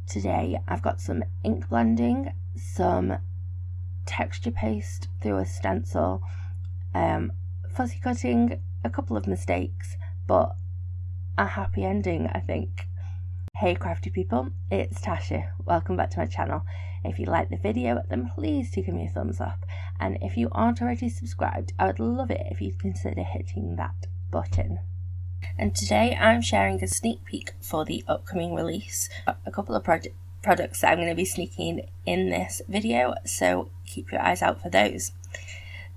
Today I've got some ink blending, some texture paste through a stencil, fuzzy cutting, a couple of mistakes, but a happy ending, I think. Hey crafty people, it's Tasha. Welcome back to my channel. If you like the video, then please do give me a thumbs up, and if you aren't already subscribed, I would love it if you'd consider hitting that button. And today I'm sharing a sneak peek for the upcoming release. A couple of products that I'm going to be sneaking in this video, so keep your eyes out for those.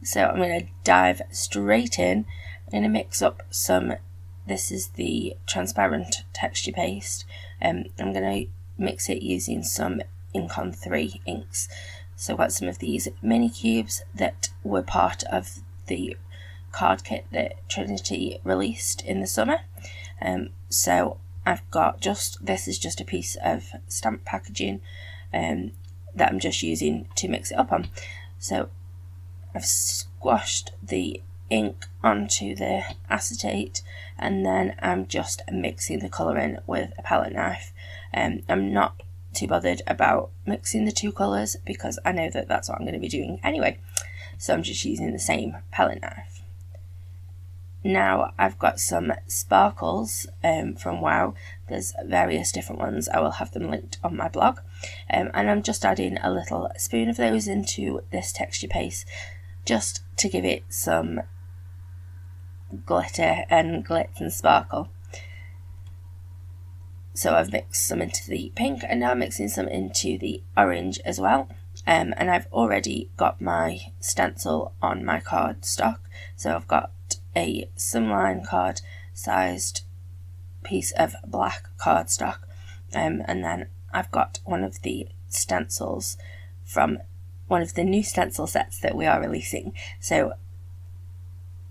So I'm going to dive straight in. I'm going to mix up some, this is the transparent texture paste. I'm going to mix it using some Ink on 3 inks. So I've got some of these mini cubes that were part of the card kit that Trinity released in the summer. So I've got this is just a piece of stamp packaging that I'm just using to mix it up on. So I've squashed the ink onto the acetate, and then I'm just mixing the colour in with a palette knife. I'm not too bothered about mixing the two colours because I know that that's what I'm going to be doing anyway, so I'm just using the same palette knife. Now I've got some sparkles from Wow. There's various different ones. I will have them linked on my blog, and I'm just adding a little spoon of those into this texture paste just to give it some glitter and glitz and sparkle. So I've mixed some into the pink, and now I'm mixing some into the orange as well. And I've already got my stencil on my card stock, so I've got a slimline card sized piece of black cardstock, and then I've got one of the stencils from one of the new stencil sets that we are releasing. So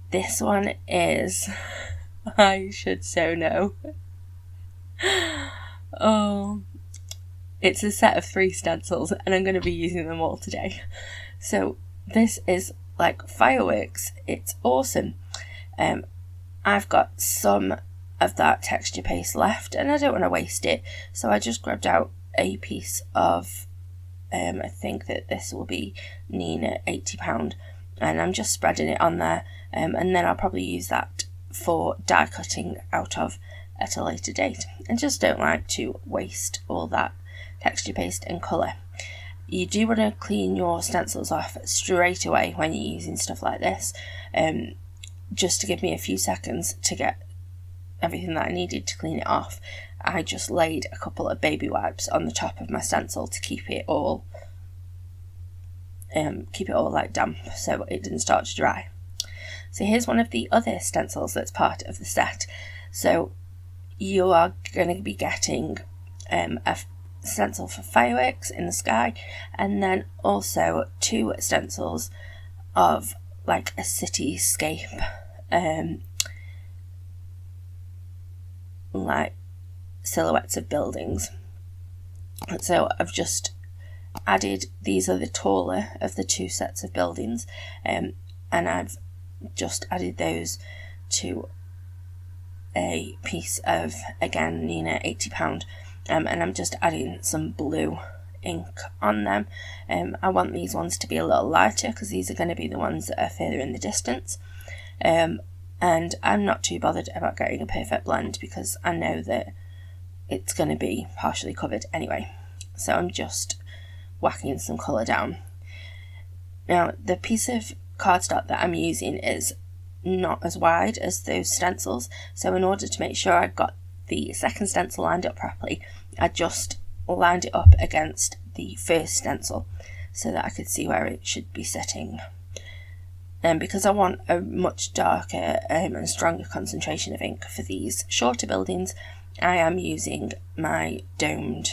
this one is, I should so know. Oh, it's a set of 3 stencils, and I'm going to be using them all today. So this is like fireworks. It's awesome. I've got some of that texture paste left, and I don't want to waste it, so I just grabbed out a piece of, I think that this will be Nina £80, and I'm just spreading it on there, and then I'll probably use that for die cutting out of at a later date. I just don't like to waste all that texture paste and colour. You do want to clean your stencils off straight away when you're using stuff like this, just to give me a few seconds to get everything that I needed to clean it off. I just laid a couple of baby wipes on the top of my stencil to keep it all like damp, so it didn't start to dry. So here's one of the other stencils that's part of the set. So you are going to be getting a stencil for fireworks in the sky, and then also 2 stencils of like a cityscape, like silhouettes of buildings. So I've just added, these are the taller of the 2 sets of buildings, and I've just added those to a piece of, again, Nina £80, and I'm just adding some blue ink on them. I want these ones to be a little lighter because these are going to be the ones that are further in the distance, and I'm not too bothered about getting a perfect blend because I know that it's going to be partially covered anyway, so I'm just whacking some colour down. Now the piece of cardstock that I'm using is not as wide as those stencils, so in order to make sure I got the second stencil lined up properly, I just lined it up against the first stencil so that I could see where it should be sitting. And because I want a much darker and stronger concentration of ink for these shorter buildings, I am using my domed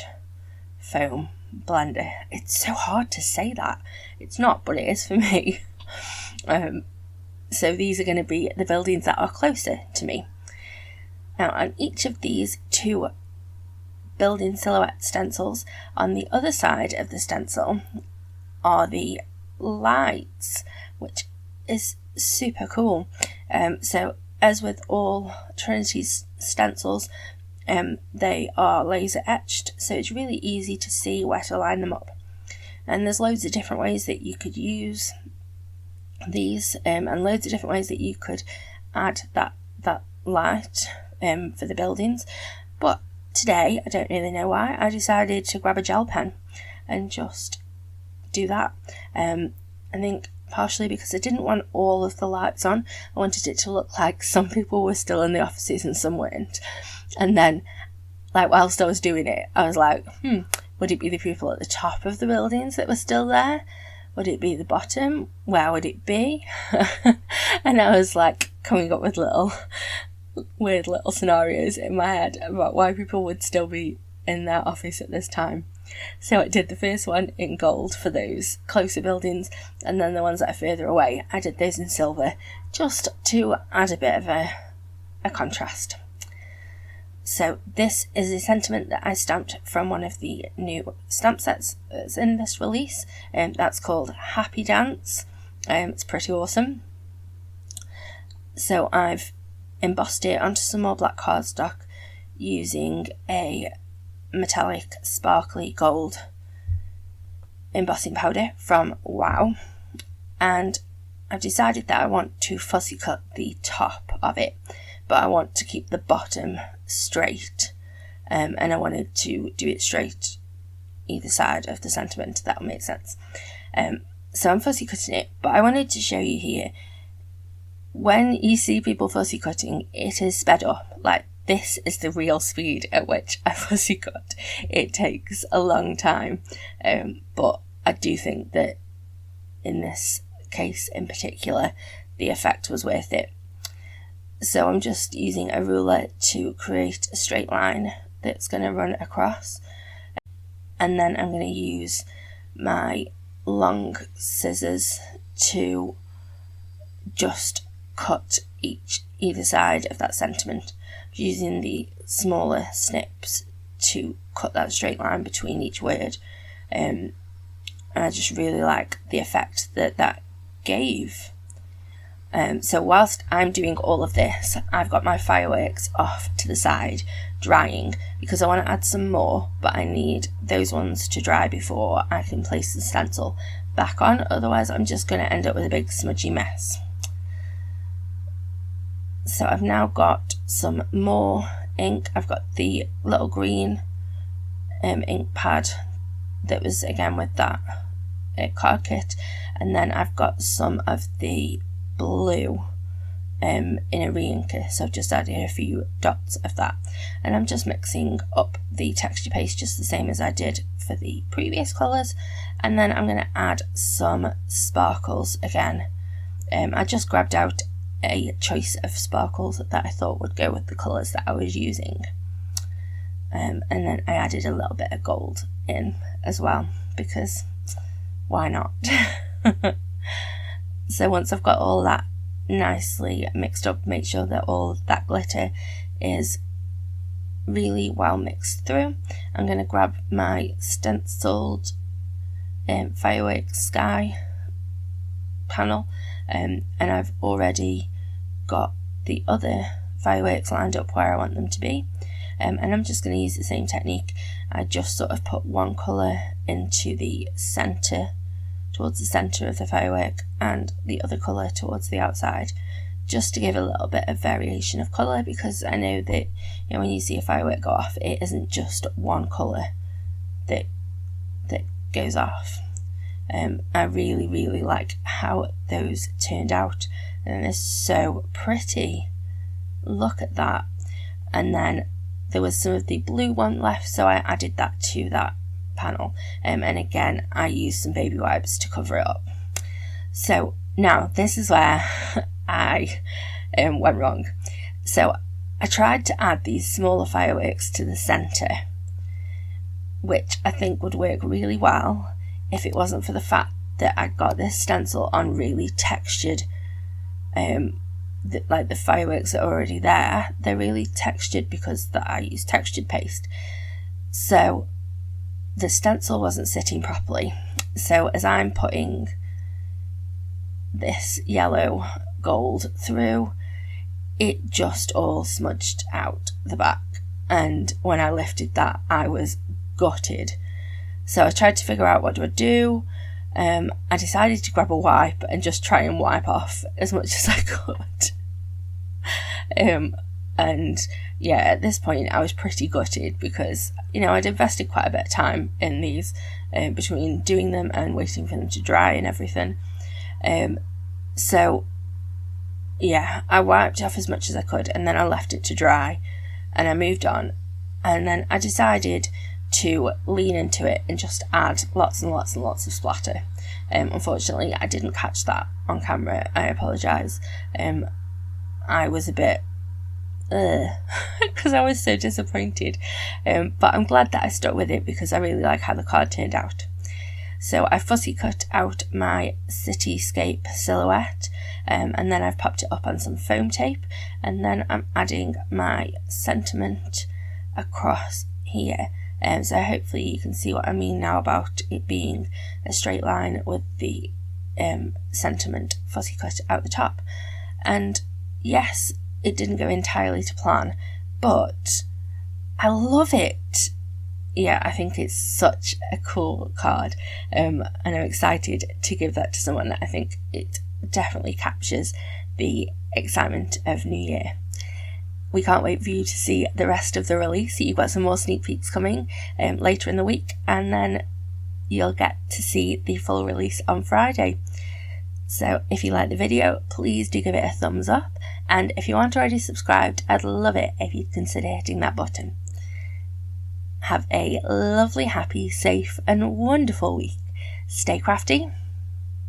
foam blender. It's so hard to say that. It's not, but it is for me. So these are going to be the buildings that are closer to me. Now on each of these 2 building silhouette stencils, on the other side of the stencil are the lights, which is super cool. So as with all Trinity's stencils, They are laser etched, so it's really easy to see where to line them up. And there's loads of different ways that you could use these, and loads of different ways that you could add that light for the buildings. But today, I don't really know why, I decided to grab a gel pen and just do that. I think partially because I didn't want all of the lights on. I wanted it to look like some people were still in the offices and some weren't. And then, like, whilst I was doing it, I was like, would it be the people at the top of the buildings that were still there? Would it be the bottom? Where would it be? And I was like coming up with weird little scenarios in my head about why people would still be in their office at this time. So I did the first one in gold for those closer buildings, and then the ones that are further away, I did those in silver, just to add a bit of a contrast. So this is a sentiment that I stamped from one of the new stamp sets that's in this release, and that's called Happy Dance. It's pretty awesome. So I've embossed it onto some more black cardstock using a metallic sparkly gold embossing powder from Wow, and I've decided that I want to fussy cut the top of it, but I want to keep the bottom straight, and I wanted to do it straight either side of the sentiment. That'll make sense. So I'm fussy cutting it, but I wanted to show you here, when you see people fussy cutting, it is sped up. Like, this is the real speed at which I fussy cut. It takes a long time, but I do think that in this case in particular, the effect was worth it. So I'm just using a ruler to create a straight line that's going to run across, and then I'm going to use my long scissors to just cut either side of that sentiment, using the smaller snips to cut that straight line between each word, and I just really like the effect that gave. So whilst I'm doing all of this, I've got my fireworks off to the side drying, because I want to add some more, but I need those ones to dry before I can place the stencil back on, otherwise I'm just going to end up with a big smudgy mess. So I've now got some more ink. I've got the little green ink pad that was again with that card kit, and then I've got some of the blue in a Reinker, so I've just added a few dots of that, and I'm just mixing up the texture paste just the same as I did for the previous colours, and then I'm going to add some sparkles again. I just grabbed out a choice of sparkles that I thought would go with the colours that I was using, and then I added a little bit of gold in as well, because why not? So once I've got all that nicely mixed up, make sure that all of that glitter is really well mixed through, I'm going to grab my stenciled fireworks sky panel, and I've already got the other fireworks lined up where I want them to be, and I'm just going to use the same technique. I just sort of put one colour into the centre, towards the centre of the firework, and the other colour towards the outside, just to give a little bit of variation of colour, because I know that, you know, when you see a firework go off, it isn't just one colour that goes off. I really like how those turned out, and they're so pretty. Look at that. And then there was some of the blue one left, so I added that to that panel, and again I used some baby wipes to cover it up. So now this is where I went wrong. So I tried to add these smaller fireworks to the centre, which I think would work really well if it wasn't for the fact that I got this stencil on really textured, like the fireworks are already there, they're really textured because I used textured paste, so the stencil wasn't sitting properly. So as I'm putting this yellow gold through, it just all smudged out the back, and when I lifted that, I was gutted. So I tried to figure out what do I do. I decided to grab a wipe and just try and wipe off as much as I could. And yeah, at this point I was pretty gutted because, you know, I'd invested quite a bit of time in these, between doing them and waiting for them to dry and everything. So yeah, I wiped off as much as I could, and then I left it to dry, and I moved on. And then I decided to lean into it and just add lots and lots and lots of splatter. Unfortunately, I didn't catch that on camera. I apologise. I was a bit because I was so disappointed, but I'm glad that I stuck with it because I really like how the card turned out. So I fussy cut out my cityscape silhouette, and then I've popped it up on some foam tape, and then I'm adding my sentiment across here. So hopefully you can see what I mean now about it being a straight line with the sentiment fussy cut out the top. And yes, it didn't go entirely to plan, but I love it. Yeah, I think it's such a cool card, and I'm excited to give that to someone. I think it definitely captures the excitement of New Year. We can't wait for you to see the rest of the release. You've got some more sneak peeks coming later in the week, and then you'll get to see the full release on Friday. So if you like the video, please do give it a thumbs up, and if you aren't already subscribed, I'd love it if you'd consider hitting that button. Have a lovely, happy, safe and wonderful week. Stay crafty.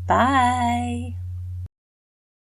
Bye.